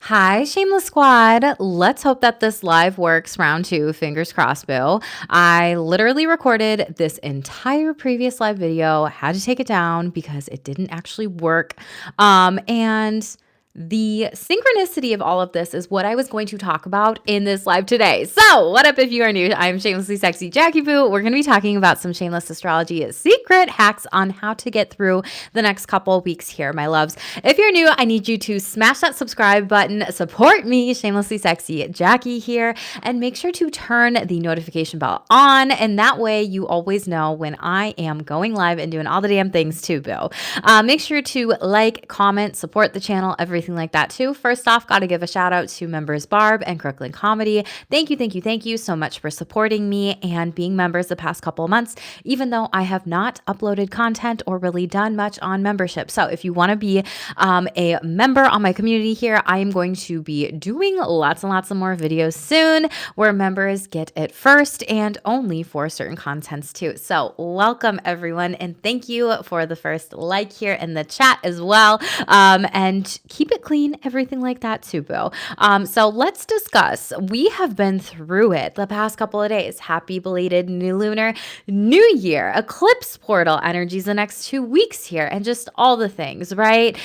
Hi, Shameless Squad. Let's hope that this live works. Round two, fingers crossed, Boo. I literally recorded this entire previous live video, had to take it down because it didn't actually work. And the synchronicity of all of this is what I was going to talk about in this live today. So, what up if you are new? I'm Shamelessly Sexy Jackie Boo. We're going to be talking about some Shameless Astrology secret hacks on how to get through the next couple weeks here, my loves. If you're new, I need you to smash that subscribe button, support me, Shamelessly Sexy Jackie here, and make sure to turn the notification bell on. And that way you always know when I am going live and doing all the damn things too, Boo. Make sure to like, comment, support the channel, everything like that too. First off, got to give a shout out to members Barb and Crooklyn Comedy. Thank you so much for supporting me and being members the past couple of months, even though I have not uploaded content or really done much on membership. So if you want to be a member on my community here, I am going to be doing lots and lots of more videos soon where members get it first and only for certain contents too. So welcome everyone, and thank you for the first like here in the chat as well. And keep it clean, everything like that too, Boo. So let's discuss. We have been through it the past couple of days. Happy belated new lunar new year, eclipse portal energies the next 2 weeks here, and just all the things, right?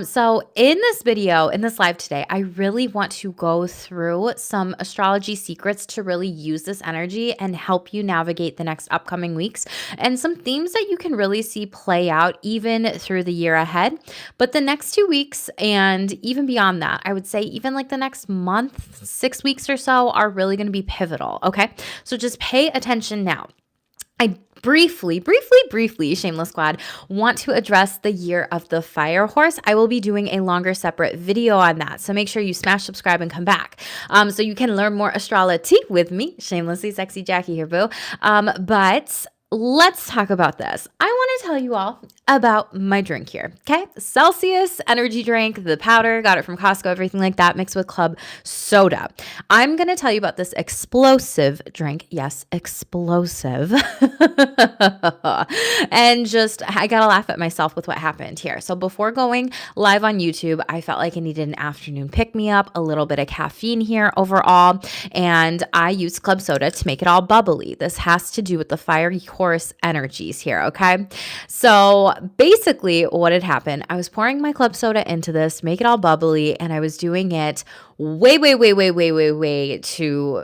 So in this video, in this live today, I really want to go through some astrology secrets to really use this energy and help you navigate the next upcoming weeks, and some themes that you can really see play out even through the year ahead. But the next 2 weeks and even beyond that, I would say even like the next month, 6 weeks or so are really going to be pivotal. Okay. So just pay attention now. I briefly, Shameless Squad, want to address the year of the fire horse. I will be doing a longer separate video on that. So make sure you smash subscribe and come back so you can learn more astrology with me, Shamelessly Sexy Jackie here, Boo. But let's talk about this. I want to tell you all about my drink here, okay? Celsius energy drink, the powder, got it from Costco, everything like that, mixed with club soda. I'm going to tell you about this explosive drink. Yes, explosive. And just, I got to laugh at myself with what happened here. So before going live on YouTube, I felt like I needed an afternoon pick-me-up, a little bit of caffeine here overall, and I used club soda to make it all bubbly. This has to do with the fiery horse energies here, okay? So basically what had happened, I was pouring my club soda into this, make it all bubbly, and I was doing it way too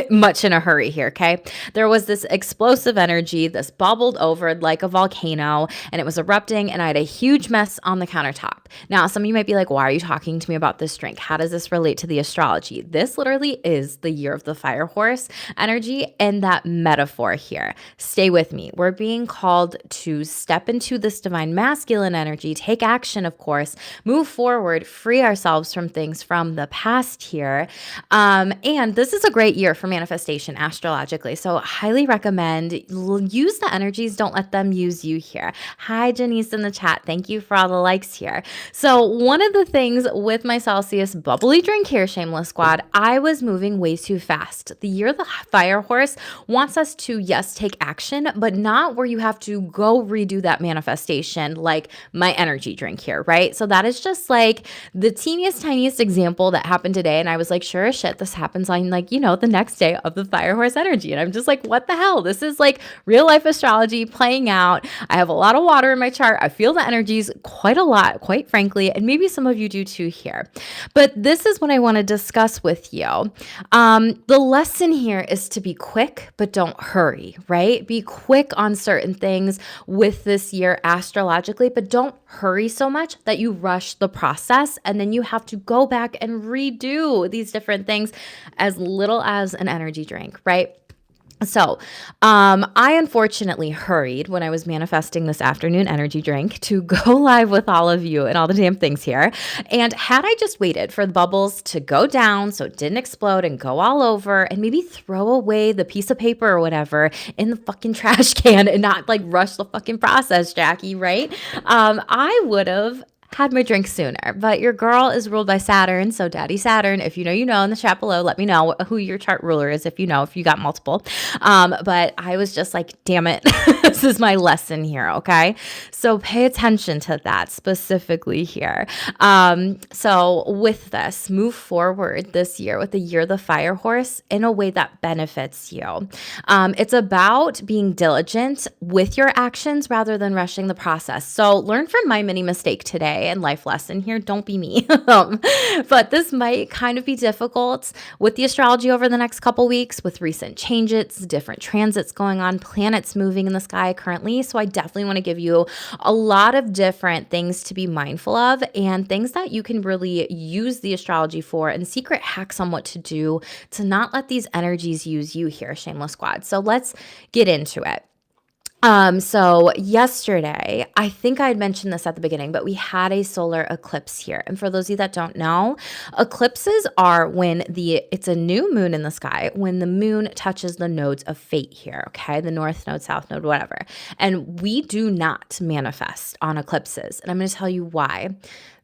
much in a hurry here, okay? There was this explosive energy, this bubbled over like a volcano, and it was erupting, and I had a huge mess on the countertop. Now, some of you might be like, why are you talking to me about this drink? How does this relate to the astrology? This literally is the year of the fire horse energy and that metaphor here. Stay with me. We're being called to step into this divine masculine energy, take action, of course, move forward, free ourselves from things from the past here. And this is a great year for manifestation astrologically. So highly recommend use the energies. Don't let them use you here. Hi, Janice in the chat. Thank you for all the likes here. So one of the things with my Celsius bubbly drink here, Shameless Squad, I was moving way too fast. The year of the fire horse wants us to, yes, take action, but not where you have to go redo that manifestation like my energy drink here, right? So that is just like the teeniest, tiniest example that happened today. And I was like, sure as shit, this happens on like, the next day of the fire horse energy. And I'm just like, what the hell? This is like real life astrology playing out. I have a lot of water in my chart. I feel the energies quite a lot, quite frankly, and maybe some of you do too here. But this is what I want to discuss with you. The lesson here is to be quick, but don't hurry, right? Be quick on certain things with this year astrologically, but don't hurry so much that you rush the process and then you have to go back and redo these different things as little as an energy drink, right? So, I unfortunately hurried when I was manifesting this afternoon energy drink to go live with all of you and all the damn things here. And had I just waited for the bubbles to go down so it didn't explode and go all over and maybe throw away the piece of paper or whatever in the fucking trash can and not like rush the fucking process, Jackie, right? I would have had my drink sooner. But your girl is ruled by Saturn. So Daddy Saturn, if you know, you know, in the chat below, let me know who your chart ruler is, if you know, if you got multiple. But I was just like, damn it, this is my lesson here. Okay. So pay attention to that specifically here. So with this, move forward this year with the year of the fire horse in a way that benefits you. It's about being diligent with your actions rather than rushing the process. So learn from my mini mistake today and life lesson here. Don't be me. But this might kind of be difficult with the astrology over the next couple weeks with recent changes, different transits going on, planets moving in the sky currently. So I definitely want to give you a lot of different things to be mindful of and things that you can really use the astrology for and secret hacks on what to do to not let these energies use you here, Shameless Squad. So let's get into it. So yesterday, I think I had mentioned this at the beginning, but we had a solar eclipse here. And for those of you that don't know, eclipses are when it's a new moon in the sky, when the moon touches the nodes of fate here, okay? The north node, south node, whatever. And we do not manifest on eclipses. And I'm going to tell you why.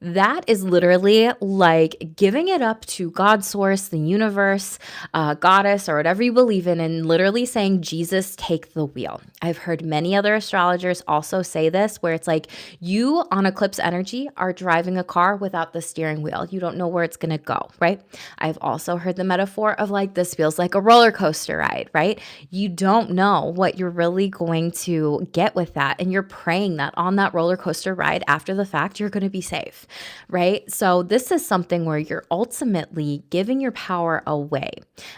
That is literally like giving it up to God, source, the universe, goddess, or whatever you believe in, and literally saying, Jesus, take the wheel. I've heard many other astrologers also say this, where it's like you on eclipse energy are driving a car without the steering wheel. You don't know where it's going to go, right? I've also heard the metaphor of like, this feels like a roller coaster ride, right? You don't know what you're really going to get with that. And you're praying that on that roller coaster ride after the fact, you're going to be safe. Right? So this is something where you're ultimately giving your power away.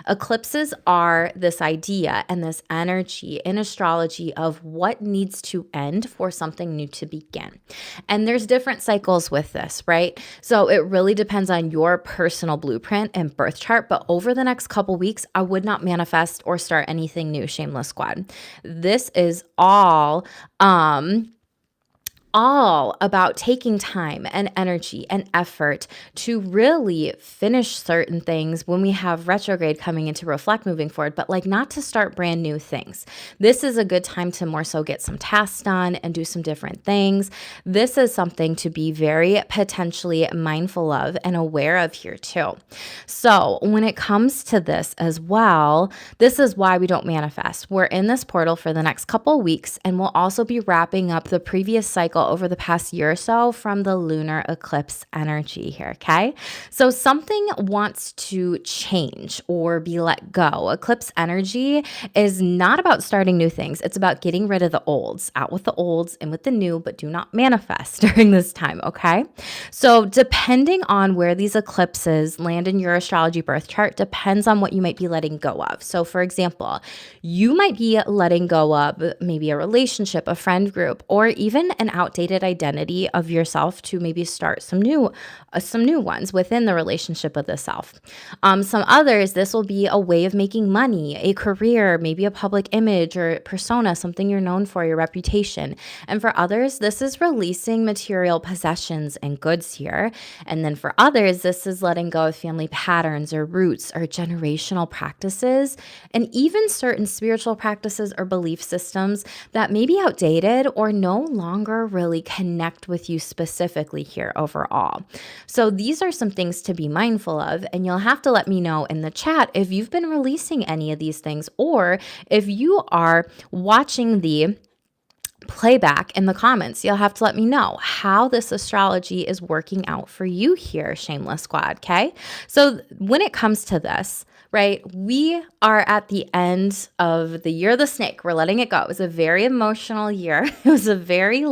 Eclipses are this idea and this energy in astrology of what needs to end for something new to begin. And there's different cycles with this, right? So it really depends on your personal blueprint and birth chart. But over the next couple weeks, I would not manifest or start anything new, Shameless Squad. This is all about taking time and energy and effort to really finish certain things when we have retrograde coming into reflect moving forward, but like not to start brand new things. This is a good time to more so get some tasks done and do some different things. This is something to be very potentially mindful of and aware of here too. So when it comes to this as well, this is why we don't manifest. We're in this portal for the next couple weeks, and we'll also be wrapping up the previous cycle over the past year or so from the lunar eclipse energy here, okay? So something wants to change or be let go. Eclipse energy is not about starting new things. It's about getting rid of the olds, out with the olds, in with the new, but do not manifest during this time, okay? So depending on where these eclipses land in your astrology birth chart depends on what you might be letting go of. So for example, you might be letting go of maybe a relationship, a friend group, or even an outdated identity of yourself to maybe start some new ones within the relationship of the self. Some others, this will be a way of making money, a career, maybe a public image or persona, something you're known for, your reputation. And for others, this is releasing material possessions and goods here. And then for others, this is letting go of family patterns or roots or generational practices, and even certain spiritual practices or belief systems that may be outdated or no longer really connect with you specifically here overall. So these are some things to be mindful of, and you'll have to let me know in the chat if you've been releasing any of these things, or if you are watching the playback in the comments, you'll have to let me know how this astrology is working out for you here, Shameless Squad, okay? So when it comes to this, right, we are at the end of the year of the snake. We're letting it go. It was a very emotional year. It was a very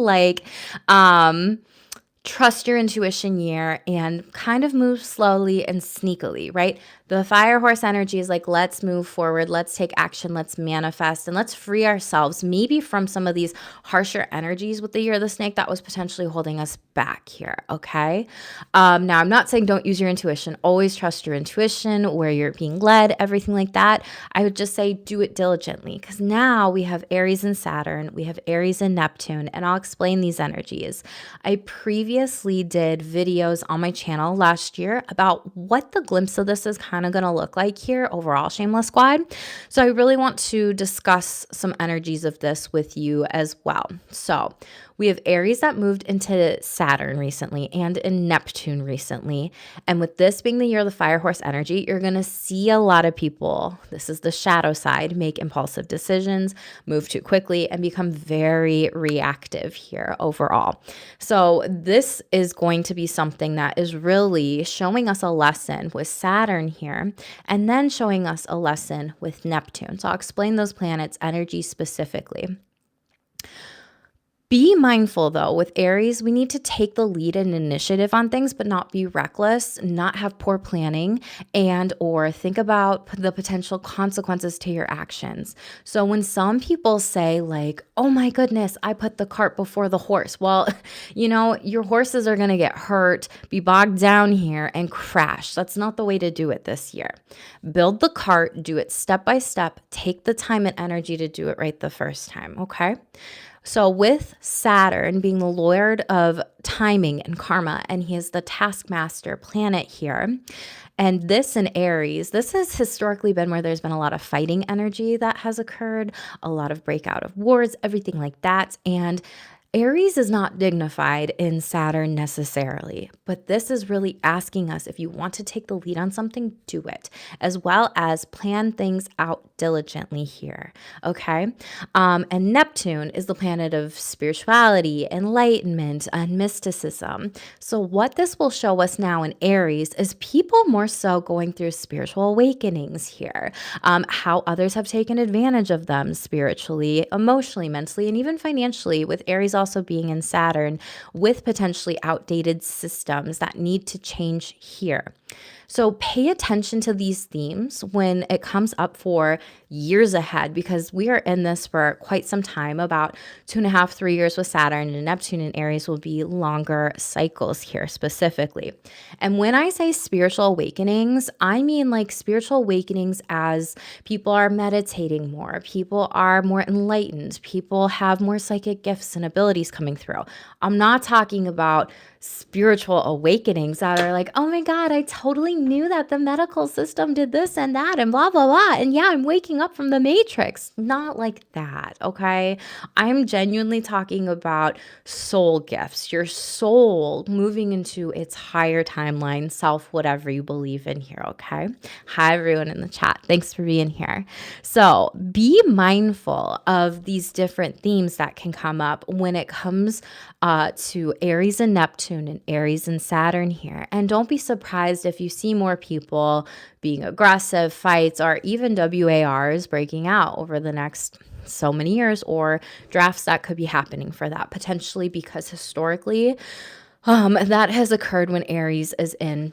trust your intuition year and kind of move slowly and sneakily, right? The fire horse energy is like, let's move forward, let's take action, let's manifest, and let's free ourselves maybe from some of these harsher energies with the year of the snake that was potentially holding us back here, okay? Now, I'm not saying don't use your intuition. Always trust your intuition, where you're being led, everything like that. I would just say do it diligently, because now we have Aries and Saturn, we have Aries and Neptune, and I'll explain these energies. I previously did videos on my channel last year about what the glimpse of this is kind of going to look like here overall, Shameless Squad. So I really want to discuss some energies of this with you as well. So We have Aries that moved into Saturn recently and in Neptune recently. And with this being the year of the fire horse energy, you're going to see a lot of people, this is the shadow side, make impulsive decisions, move too quickly, and become very reactive here overall. So this is going to be something that is really showing us a lesson with Saturn here, and then showing us a lesson with Neptune. So I'll explain those planets' energy specifically. Be mindful though, with Aries, we need to take the lead and initiative on things, but not be reckless, not have poor planning, and or think about the potential consequences to your actions. So when some people say like, oh my goodness, I put the cart before the horse. Well, your horses are going to get hurt, be bogged down here, and crash. That's not the way to do it this year. Build the cart, do it step by step, take the time and energy to do it right the first time, okay? So with Saturn being the lord of timing and karma, and he is the taskmaster planet here, and this in Aries, this has historically been where there's been a lot of fighting energy that has occurred, a lot of breakout of wars, everything like that. And Aries is not dignified in Saturn necessarily, but this is really asking us, if you want to take the lead on something, do it, as well as plan things out diligently here, okay? And Neptune is the planet of spirituality, enlightenment, and mysticism. So what this will show us now in Aries is people more so going through spiritual awakenings here, how others have taken advantage of them spiritually, emotionally, mentally, and even financially, with Aries also being in Saturn, with potentially outdated systems that need to change here. So pay attention to these themes when it comes up for years ahead, because we are in this for quite some time, about 2.5, 3 years with Saturn, and Neptune and Aries will be longer cycles here specifically. And when I say spiritual awakenings, I mean like spiritual awakenings as people are meditating more, people are more enlightened, people have more psychic gifts and abilities coming through. I'm not talking about spiritual awakenings that are like, oh my God, I totally knew that the medical system did this and that and blah, blah, blah. And yeah, I'm waking up from the matrix. Not like that, okay? I'm genuinely talking about soul gifts, your soul moving into its higher timeline, self, whatever you believe in here, okay? Hi, everyone in the chat. Thanks for being here. So be mindful of these different themes that can come up when it comes to Aries and Neptune and Aries and Saturn here. And don't be surprised if you see more people being aggressive, fights, or even WARs breaking out over the next so many years, or drafts that could be happening for that potentially, because historically that has occurred when Aries is in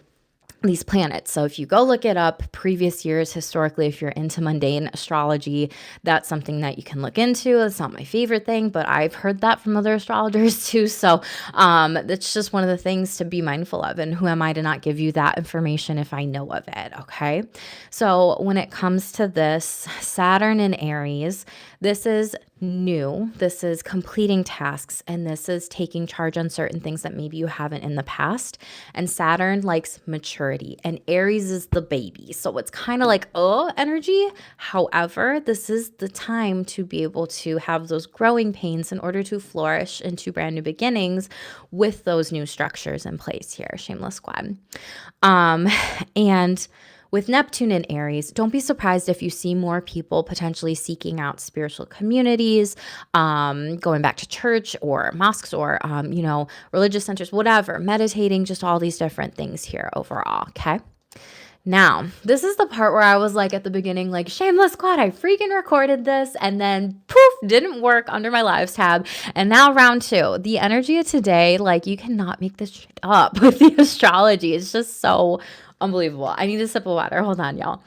these planets. So if you go look it up, previous years, historically, if you're into mundane astrology, that's something that you can look into. It's not my favorite thing, but I've heard that from other astrologers too. So that's just one of the things to be mindful of. And who am I to not give you that information if I know of it? Okay. So when it comes to this, Saturn in Aries, this is new. This is completing tasks, and this is taking charge on certain things that maybe you haven't in the past. And Saturn likes maturity, and Aries is the baby. So it's kind of like, energy. However, this is the time to be able to have those growing pains in order to flourish into brand new beginnings with those new structures in place here. Shameless squad. And with Neptune in Aries, don't be surprised if you see more people potentially seeking out spiritual communities, going back to church or mosques or, religious centers, whatever, meditating, just all these different things here overall, okay? Now, this is the part where I was like at the beginning, like, shameless squad, I freaking recorded this, and then poof, didn't work under my lives tab. And now round 2, the energy of today, like, you cannot make this shit up with the astrology. It's just so unbelievable. I need a sip of water. Hold on, y'all.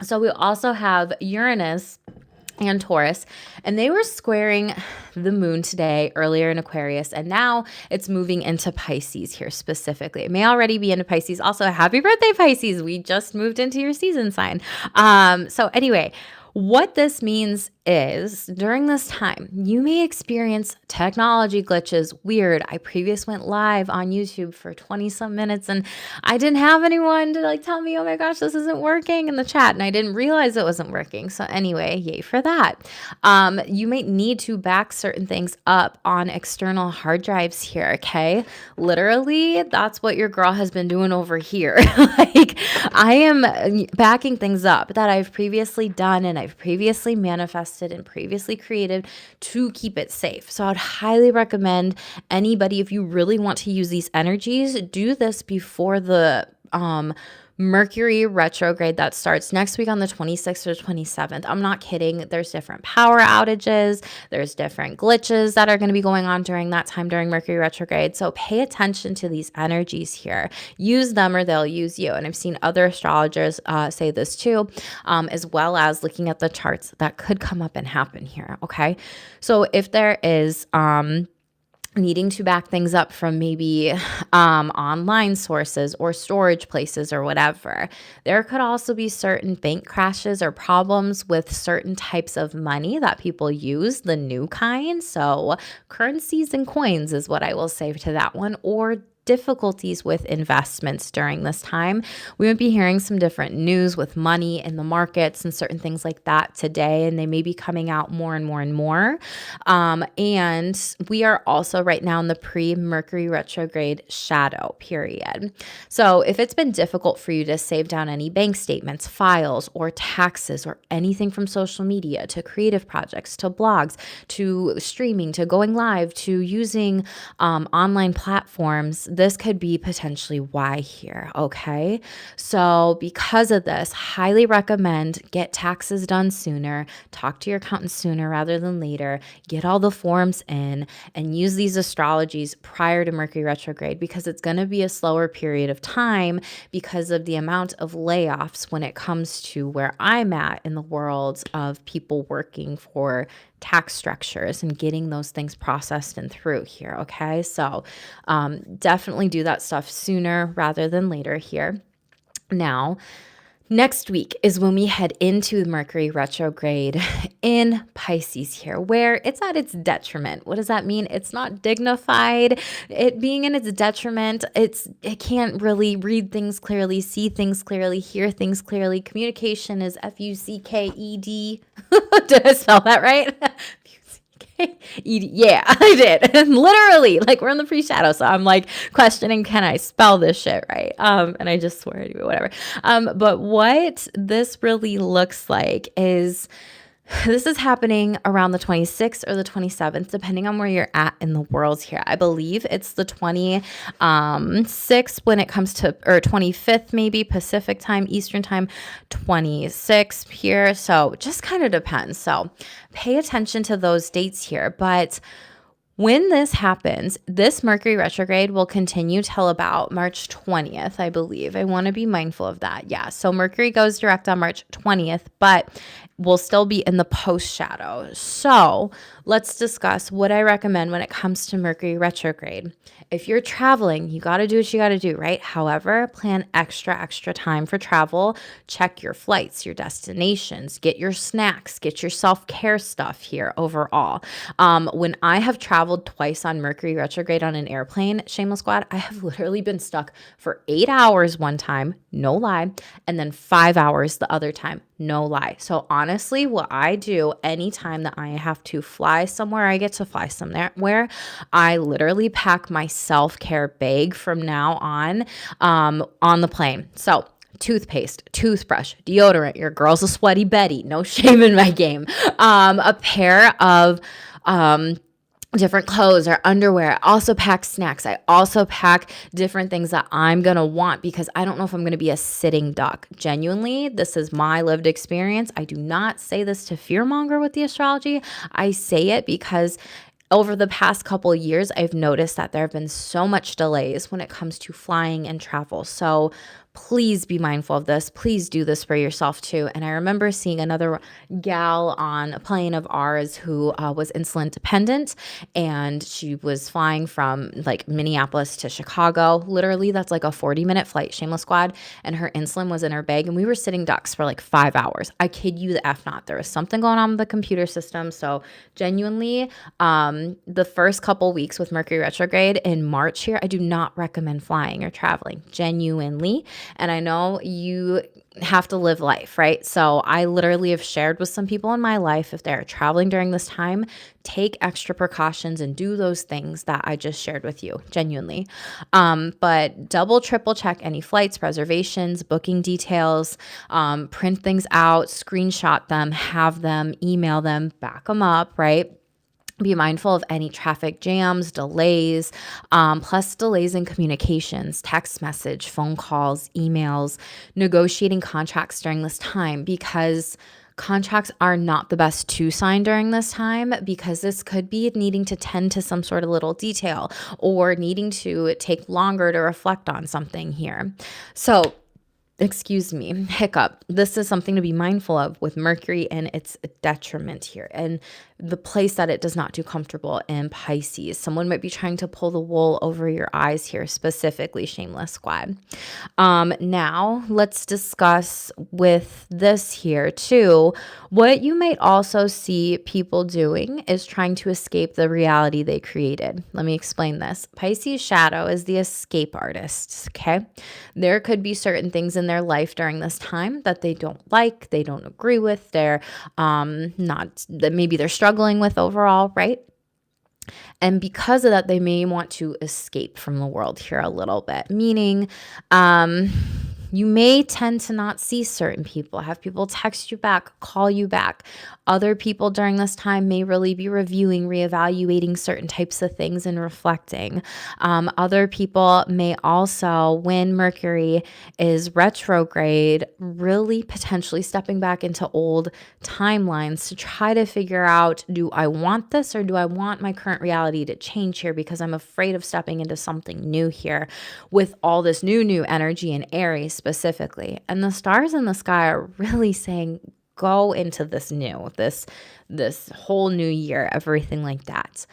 So we also have Uranus and Taurus, and they were squaring the moon today, earlier in Aquarius, and now it's moving into Pisces here specifically. It may already be into Pisces. Also, happy birthday, Pisces. We just moved into your season sign. So anyway, What this means is during this time, you may experience technology glitches. Weird. I previously went live on YouTube for 20 some minutes and I didn't have anyone to like tell me, oh my gosh, this isn't working in the chat. And I didn't realize it wasn't working. So anyway, yay for that. You might need to back certain things up on external hard drives here. Okay. Literally, that's what your girl has been doing over here. Like I am backing things up that I've previously done and I've previously manifested and previously created to keep it safe. So I'd highly recommend anybody, if you really want to use these energies, do this before the Mercury retrograde that starts next week on the 26th or 27th. I'm not kidding. There's different power outages. There's different glitches that are going to be going on during that time during Mercury retrograde. So pay attention to these energies here. Use them or they'll use you. And I've seen other astrologers say this too, as well as looking at the charts that could come up and happen here. Okay. So if there is, needing to back things up from maybe online sources or storage places or whatever. There could also be certain bank crashes or problems with certain types of money that people use, the new kind. So currencies and coins is what I will say to that one, or difficulties with investments during this time. We might be hearing some different news with money in the markets and certain things like that today, and they may be coming out more and more and more. And we are also right now in the pre-Mercury retrograde shadow period. So if it's been difficult for you to save down any bank statements, files, or taxes, or anything from social media to creative projects, to blogs, to streaming, to going live, to using online platforms, this could be potentially why here, okay? So because of this, highly recommend get taxes done sooner, talk to your accountant sooner rather than later, get all the forms in, and use these astrologies prior to Mercury retrograde, because it's going to be a slower period of time because of the amount of layoffs when it comes to where I'm at in the world of people working for tax structures and getting those things processed and through here. Okay. So definitely do that stuff sooner rather than later here. Now, next week is when we head into Mercury retrograde in Pisces here, where it's at its detriment. What does that mean? It's not dignified. It being in its detriment, it can't really read things clearly, see things clearly, hear things clearly. Communication is Fucked. Did I spell that right? Yeah, I did. And literally, like we're in the pre-shadow. So I'm like questioning, can I spell this shit right? And I just swear anyway, whatever. But what this really looks like is this is happening around the 26th or the 27th, depending on where you're at in the world here. I believe it's the 26th when it comes to, or 25th maybe, Pacific time, Eastern time, 26th here. So just kind of depends. So pay attention to those dates here. But when this happens, this Mercury retrograde will continue till about March 20th, I believe. I want to be mindful of that. Yeah. So Mercury goes direct on March 20th, but we'll still be in the post shadow. So let's discuss what I recommend when it comes to Mercury retrograde. If you're traveling, you got to do what you got to do, right? However, plan extra time for travel. Check your flights, your destinations, get your snacks, get your self-care stuff here overall. When I have traveled twice on Mercury retrograde on an airplane, Shameless Squad, I have literally been stuck for 8 hours one time, no lie, and then 5 hours the other time, no lie. So honestly, what I do anytime that I have to fly somewhere, I get to fly somewhere where I literally pack my self-care bag from now on the plane. So toothpaste, toothbrush, deodorant. Your girl's a sweaty Betty. No shame in my game. A pair of different clothes or underwear. I also pack snacks. I also pack different things that I'm going to want because I don't know if I'm going to be a sitting duck. Genuinely, this is my lived experience. I do not say this to fearmonger with the astrology. I say it because over the past couple of years, I've noticed that there have been so much delays when it comes to flying and travel. So Please be mindful of this. Please do this for yourself too. And I remember seeing another gal on a plane of ours who was insulin dependent, and she was flying from like Minneapolis to Chicago. Literally, that's like a 40-minute flight, shameless squad. And her insulin was in her bag, and we were sitting ducks for like 5 hours. I kid you the F not. There was something going on with the computer system. So genuinely, the first couple weeks with Mercury retrograde in March here, I do not recommend flying or traveling, genuinely. And I know you have to live life, right? So I literally have shared with some people in my life, if they're traveling during this time, take extra precautions and do those things that I just shared with you, genuinely. But double, triple check any flights, reservations, booking details, print things out, screenshot them, have them, email them, back them up, right? Be mindful of any traffic jams, delays, plus delays in communications, text message, phone calls, emails, negotiating contracts during this time, because contracts are not the best to sign during this time, because this could be needing to tend to some sort of little detail or needing to take longer to reflect on something here. So, excuse me, hiccup. This is something to be mindful of with Mercury and its detriment here, and the place that it does not do comfortable in Pisces. Someone might be trying to pull the wool over your eyes here, specifically, shameless squad. Now let's discuss with this here too. What you might also see people doing is trying to escape the reality they created. Let me explain this. Pisces shadow is the escape artist, okay? There could be certain things in their life during this time that they don't like, they don't agree with, they're not, that maybe they're struggling with overall, right? And because of that, they may want to escape from the world here a little bit, meaning you may tend to not see certain people, have people text you back, call you back. Other people during this time may really be reviewing, reevaluating certain types of things and reflecting. Other people may also, when Mercury is retrograde, really potentially stepping back into old timelines to try to figure out, do I want this or do I want my current reality to change here, because I'm afraid of stepping into something new here with all this new energy in Aries specifically. And the stars in the sky are really saying, go into this new, this whole new year, everything like that.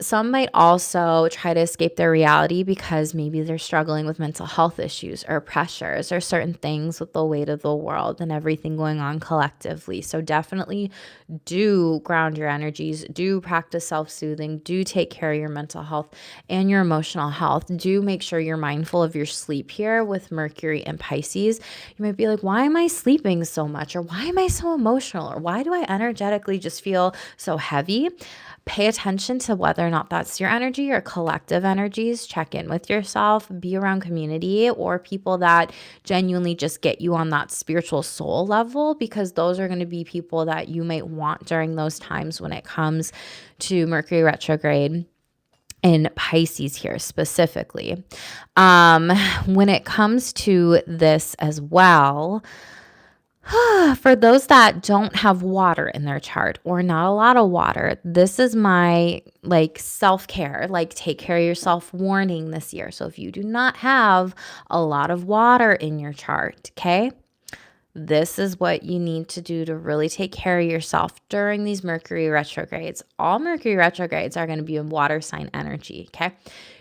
Some might also try to escape their reality because maybe they're struggling with mental health issues or pressures or certain things with the weight of the world and everything going on collectively. So definitely do ground your energies, do practice self-soothing, do take care of your mental health and your emotional health. Do make sure you're mindful of your sleep here with Mercury and Pisces. You might be like, why am I sleeping so much? Or why am I so emotional? Or why do I energetically just feel so heavy? Pay attention to whether or not that's your energy or collective energies. Check in with yourself, be around community or people that genuinely just get you on that spiritual soul level, because those are going to be people that you might want during those times when it comes to Mercury retrograde in Pisces here specifically. When it comes to this as well, for those that don't have water in their chart or not a lot of water, this is my like self-care, like take care of yourself warning this year. So if you do not have a lot of water in your chart, okay, this is what you need to do to really take care of yourself during these Mercury retrogrades. All Mercury retrogrades are going to be in water sign energy, okay?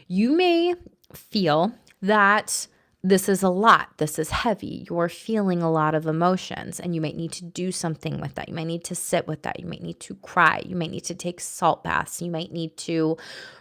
You may feel that this is a lot. This is heavy. You're feeling a lot of emotions and you might need to do something with that. You might need to sit with that. You might need to cry. You might need to take salt baths. You might need to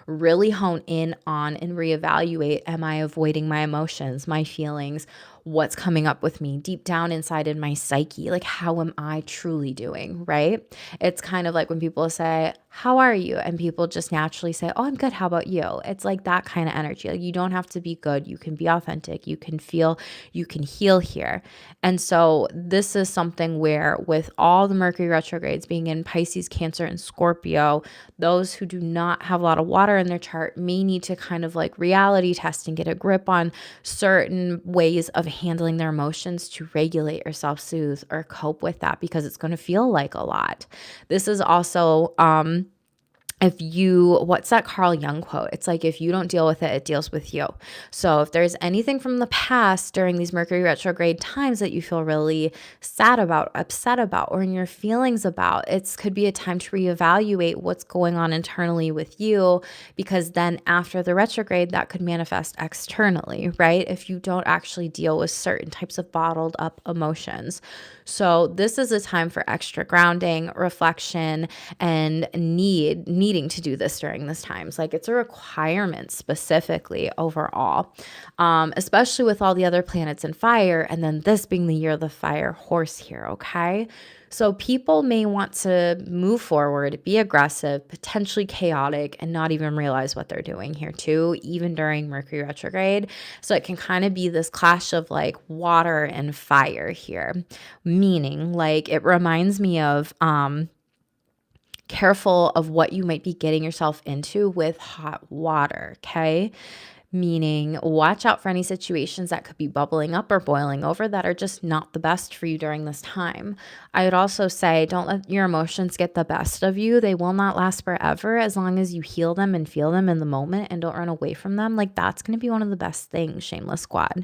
really hone in on and reevaluate, am I avoiding my emotions, my feelings, what's coming up with me deep down inside in my psyche? Like, how am I truly doing, right? It's kind of like when people say, how are you? And people just naturally say, oh, I'm good. How about you? It's like that kind of energy. Like, you don't have to be good. You can be authentic. You can feel, you can heal here. And so this is something where with all the Mercury retrogrades being in Pisces, Cancer, and Scorpio, those who do not have a lot of water in their chart may need to kind of like reality test and get a grip on certain ways of handling their emotions to regulate or self-soothe or cope with that, because it's going to feel like a lot. This is also what's that Carl Jung quote? It's like, if you don't deal with it, it deals with you. So if there's anything from the past during these Mercury retrograde times that you feel really sad about, upset about, or in your feelings about, it could be a time to reevaluate what's going on internally with you, because then after the retrograde, that could manifest externally, right? If you don't actually deal with certain types of bottled up emotions. So this is a time for extra grounding, reflection, and needing to do this during this times. Like, it's a requirement specifically overall, especially with all the other planets in fire, and then this being the year of the fire horse here, okay? So people may want to move forward, be aggressive, potentially chaotic, and not even realize what they're doing here too, even during Mercury retrograde. So it can kind of be this clash of like water and fire here, meaning like it reminds me of careful of what you might be getting yourself into with hot water, okay? Meaning, watch out for any situations that could be bubbling up or boiling over that are just not the best for you during this time. I would also say, don't let your emotions get the best of you. They will not last forever as long as you heal them and feel them in the moment and don't run away from them. Like, that's going to be one of the best things, Shameless Squad.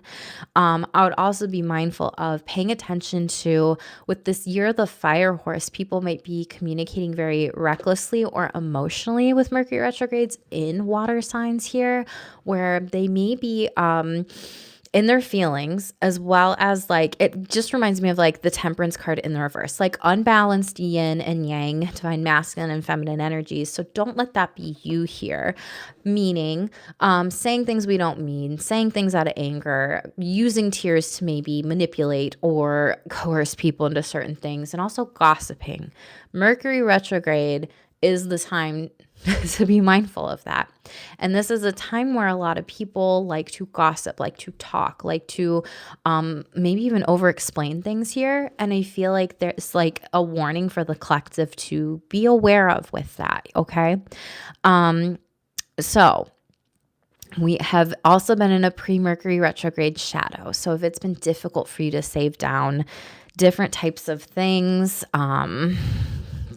I would also be mindful of paying attention to, with this year of the fire horse, people might be communicating very recklessly or emotionally with Mercury retrogrades in water signs here, where they may be in their feelings, as well as like, it just reminds me of like the Temperance card in the reverse, like unbalanced yin and yang, divine masculine and feminine energies. So don't let that be you here, meaning saying things we don't mean, saying things out of anger, using tears to maybe manipulate or coerce people into certain things, and also gossiping. Mercury retrograde is the time to be mindful of that. And this is a time where a lot of people like to gossip, like to talk, like to maybe even over explain things here. And I feel like there's like a warning for the collective to be aware of with that. Okay. So we have also been in a pre-Mercury retrograde shadow. So if it's been difficult for you to save down different types of things,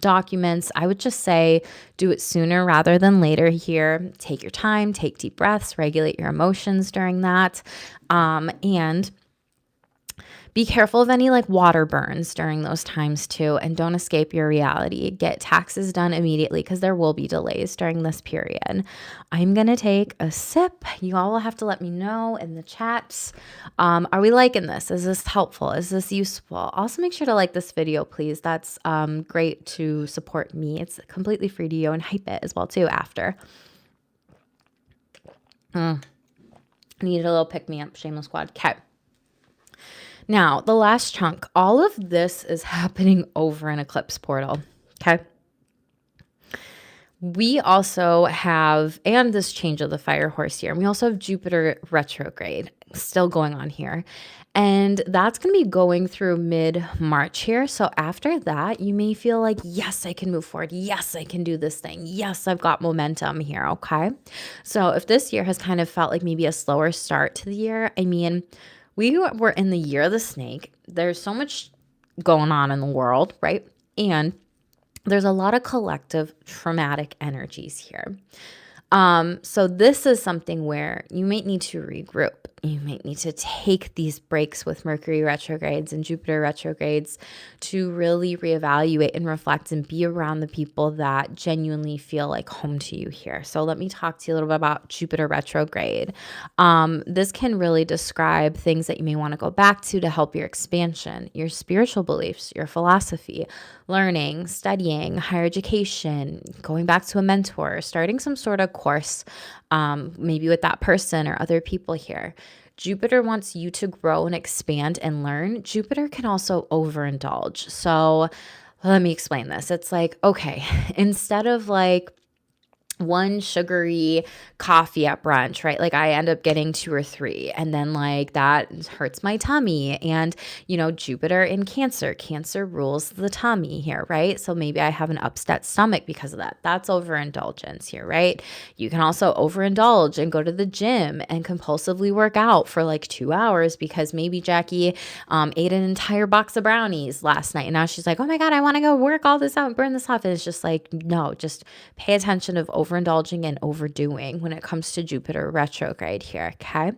documents, I would just say do it sooner rather than later here. Take your time, take deep breaths, regulate your emotions during that. And be careful of any like water burns during those times too, and don't escape your reality. Get taxes done immediately because there will be delays during this period. I'm going to take a sip. You all will have to let me know in the chats. Are we liking this? Is this helpful? Is this useful? Also, make sure to like this video, please. That's great to support me. It's completely free to you, and hype it as well too after. Need a little pick-me-up, Shameless Squad. Okay. Now, the last chunk, all of this is happening over an eclipse portal, okay? We also have, and this change of the fire horse here, and we also have Jupiter retrograde still going on here. And that's going to be going through mid-March here. So after that, you may feel like, yes, I can move forward. Yes, I can do this thing. Yes, I've got momentum here, okay? So if this year has kind of felt like maybe a slower start to the year, I mean, we were in the year of the snake. There's so much going on in the world, right? And there's a lot of collective traumatic energies here. So this is something where you might need to regroup. You might need to take these breaks with Mercury retrogrades and Jupiter retrogrades to really reevaluate and reflect and be around the people that genuinely feel like home to you here. So let me talk to you a little bit about Jupiter retrograde. This can really describe things that you may want to go back to help your expansion, your spiritual beliefs, your philosophy, learning, studying, higher education, going back to a mentor, starting some sort of course, maybe with that person or other people here. Jupiter wants you to grow and expand and learn. Jupiter can also overindulge. So let me explain this. It's like, okay, instead of like one sugary coffee at brunch, right? Like I end up getting 2 or 3, and then like that hurts my tummy. And Jupiter in Cancer, Cancer rules the tummy here, right? So maybe I have an upset stomach because of that. That's overindulgence here, right? You can also overindulge and go to the gym and compulsively work out for like 2 hours because maybe Jackie ate an entire box of brownies last night, and now she's like, oh my God, I want to go work all this out and burn this off. And it's just like, no, just pay attention of overindulging and overdoing when it comes to Jupiter retrograde here, okay?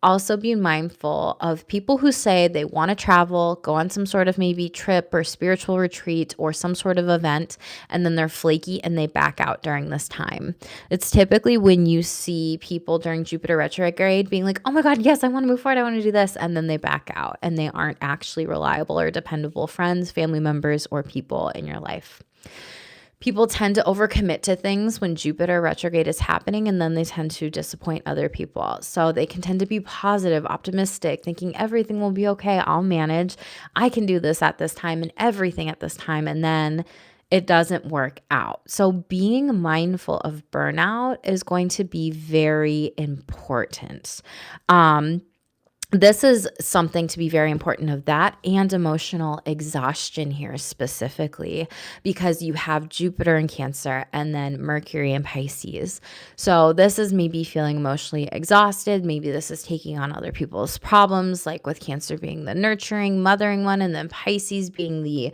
Also be mindful of people who say they want to travel, go on some sort of maybe trip or spiritual retreat or some sort of event, and then they're flaky and they back out during this time. It's typically when you see people during Jupiter retrograde being like, oh my God, yes, I want to move forward, I want to do this, and then they back out and they aren't actually reliable or dependable friends, family members, or people in your life. People tend to overcommit to things when Jupiter retrograde is happening, and then they tend to disappoint other people. So they can tend to be positive, optimistic, thinking everything will be okay, I'll manage, I can do this at this time and everything at this time, and then it doesn't work out. So being mindful of burnout is going to be very important. This is something to be very important of that, and emotional exhaustion here specifically, because you have Jupiter in Cancer and then Mercury in Pisces. So this is maybe feeling emotionally exhausted. Maybe this is taking on other people's problems, like with Cancer being the nurturing, mothering one, and then Pisces being the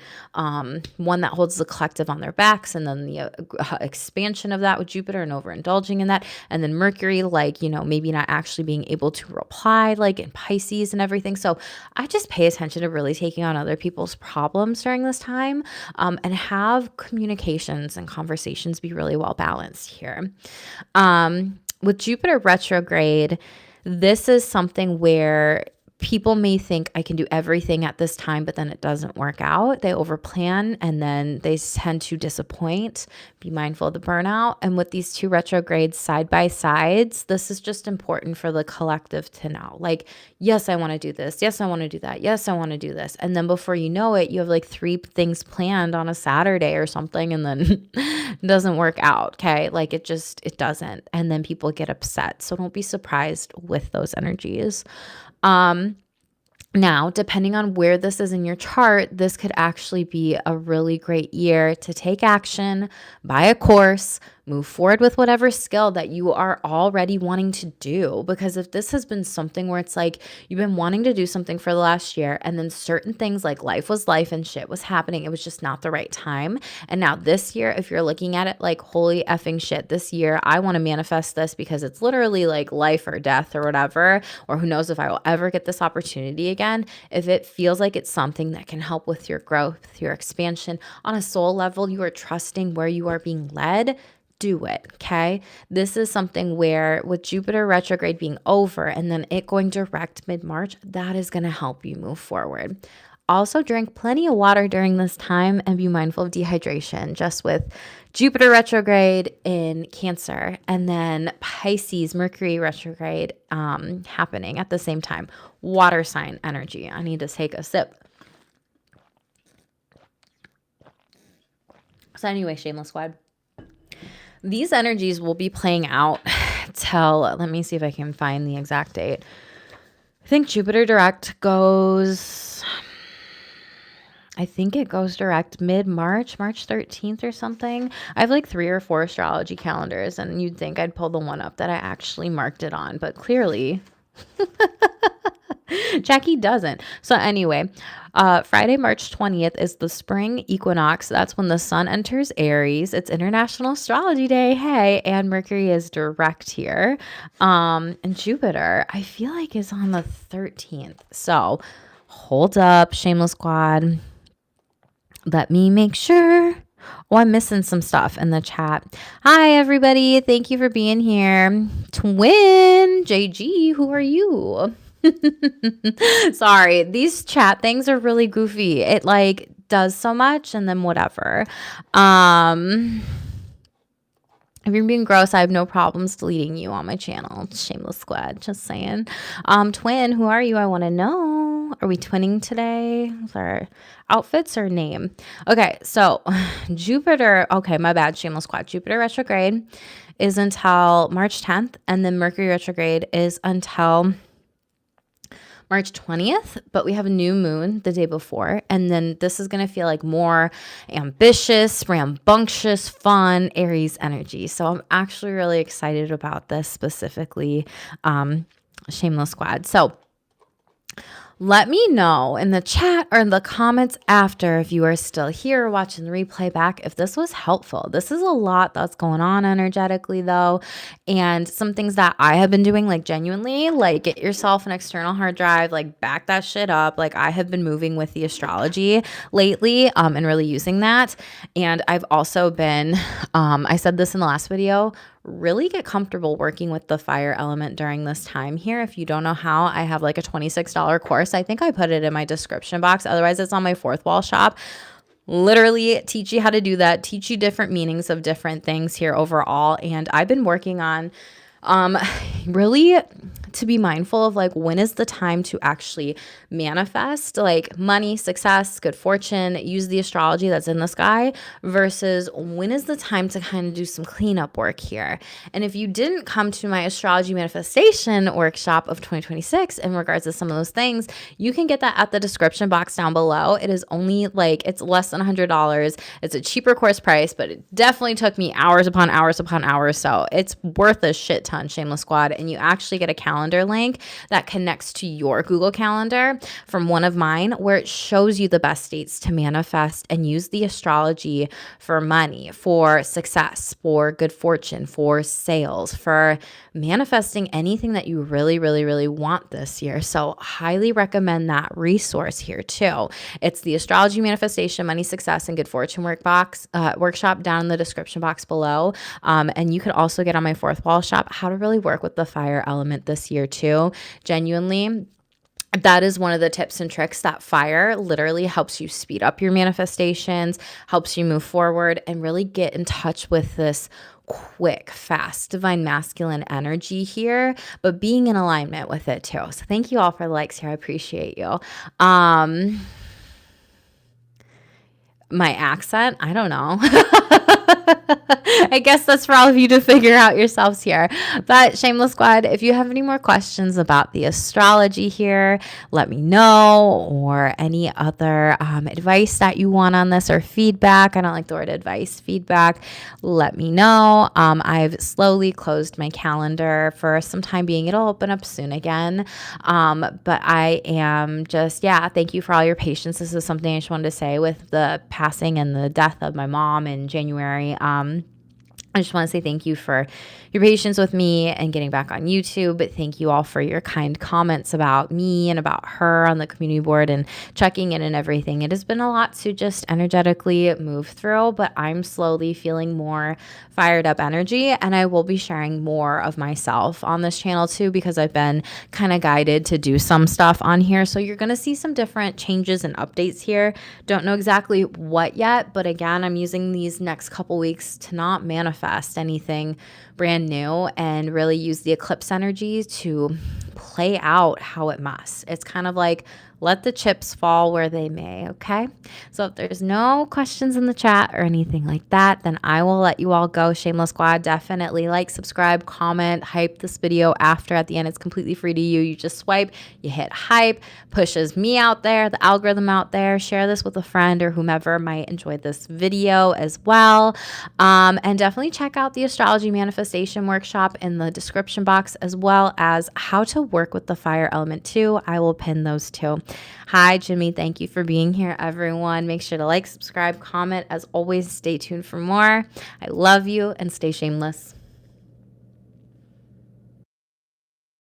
one that holds the collective on their backs, and then the expansion of that with Jupiter and overindulging in that. And then Mercury, like, maybe not actually being able to reply, like in Pisces and everything. So I just pay attention to really taking on other people's problems during this time, and have communications and conversations be really well balanced here. With Jupiter retrograde, this is something where people may think I can do everything at this time, but then it doesn't work out. They overplan and then they tend to disappoint. Be mindful of the burnout. And with these two retrogrades side by sides, this is just important for the collective to know. Like, yes, I want to do this. Yes, I want to do that. Yes, I want to do this. And then before you know it, you have like 3 things planned on a Saturday or something, and then it doesn't work out. Okay. Like it doesn't. And then people get upset. So don't be surprised with those energies. Now, depending on where this is in your chart, this could actually be a really great year to take action, buy a course, move forward with whatever skill that you are already wanting to do. Because if this has been something where it's like you've been wanting to do something for the last year, and then certain things like life was life and shit was happening, it was just not the right time. And now this year, if you're looking at it like, holy effing shit, this year I want to manifest this because it's literally like life or death or whatever, or who knows if I will ever get this opportunity again. If it feels like it's something that can help with your growth, your expansion on a soul level, you are trusting where you are being led, do it, okay? This is something where with Jupiter retrograde being over and then it going direct mid-March, that is going to help you move forward. Also, drink plenty of water during this time and be mindful of dehydration. Just with Jupiter retrograde in Cancer and then Pisces, Mercury retrograde happening at the same time. Water sign energy. I need to take a sip. So anyway, Shameless Squad. These energies will be playing out till, let me see if I can find the exact date. I think Jupiter direct goes, I think it goes direct mid-March, March 13th or something. I have like 3 or 4 astrology calendars, and you'd think I'd pull the one up that I actually marked it on, but clearly Jackie doesn't. So anyway, Friday, March 20th is the spring equinox. That's when the sun enters Aries. It's International Astrology Day. Hey, and Mercury is direct here. And Jupiter, I feel like, is on the 13th. So hold up, Shameless Squad. Let me make sure. Oh, I'm missing some stuff in the chat. Hi, everybody. Thank you for being here. Twin JG, who are you? Sorry, these chat things are really goofy. It like does so much and then whatever. If you're being gross, I have no problems deleting you on my channel. Shameless Squad, just saying. Twin, who are you? I want to know. Are we twinning today? Is our outfits or name? Okay, so Jupiter, okay, my bad, shameless squad. Jupiter retrograde is until March 10th, and then Mercury retrograde is until March 20th, but we have a new moon the day before. And then this is going to feel like more ambitious, rambunctious, fun, Aries energy. So I'm actually really excited about this specifically, Shameless Squad. So let me know in the chat or in the comments after, if you are still here watching the replay back, if this was helpful. This is a lot that's going on energetically though. And some things that I have been doing, like genuinely, like get yourself an external hard drive, like back that shit up. Like I have been moving with the astrology lately, and really using that. And I've also been, I said this in the last video, really get comfortable working with the fire element during this time here. If you don't know how, I have like a $26 course. I think I put it in my description box. Otherwise, it's on my fourth wall shop. Literally teach you how to do that, teach you different meanings of different things here overall. And I've been working on really to be mindful of like, when is the time to actually manifest like money, success, good fortune, use the astrology that's in the sky, versus when is the time to kind of do some cleanup work here. And if you didn't come to my astrology manifestation workshop of 2026 in regards to some of those things, you can get that at the description box down below. It is only like, it's less than $100. It's a cheaper course price, but it definitely took me hours upon hours upon hours. So it's worth a shit ton, Shameless Squad. And you actually get a calendar link that connects to your Google Calendar from one of mine, where it shows you the best dates to manifest and use the astrology for money, for success, for good fortune, for sales, for manifesting anything that you really, really, really want this year. So highly recommend that resource here too. It's the astrology manifestation, money, success, and good fortune workshop down in the description box below. And you can also get on my fourth wall shop, how to really work with the fire element this year too. Genuinely, that is one of the tips and tricks that fire literally helps you speed up your manifestations, helps you move forward, and really get in touch with this quick, fast, divine masculine energy here, but being in alignment with it too. So thank you all for the likes here. I appreciate you. My accent, I don't know. I guess that's for all of you to figure out yourselves here. But Shameless Squad, if you have any more questions about the astrology here, let me know, or any other advice that you want on this, or feedback. I don't like the word advice, feedback. Let me know. I've slowly closed my calendar for some time being. It'll open up soon again. But I am just, thank you for all your patience. This is something I just wanted to say with the passing and the death of my mom in January. I just want to say thank you for your patience with me and getting back on YouTube. But thank you all for your kind comments about me and about her on the community board and checking in and everything. It has been a lot to just energetically move through, but I'm slowly feeling more fired up energy, and I will be sharing more of myself on this channel too, because I've been kind of guided to do some stuff on here. So you're going to see some different changes and updates here. Don't know exactly what yet, but again, I'm using these next couple weeks to not manifest anything brand new and really use the eclipse energy to play out how it must. It's kind of like, let the chips fall where they may, okay? So if there's no questions in the chat or anything like that, then I will let you all go. Shameless Squad, definitely like, subscribe, comment, hype this video after. At the end, it's completely free to you. You just swipe, you hit hype, pushes me out there, the algorithm out there. Share this with a friend or whomever might enjoy this video as well. And definitely check out the astrology manifestation workshop in the description box, as well as how to work with the fire element too. I will pin those too. Hi, Jimmy. Thank you for being here, everyone. Make sure to like, subscribe, comment. As always, stay tuned for more. I love you, and stay shameless.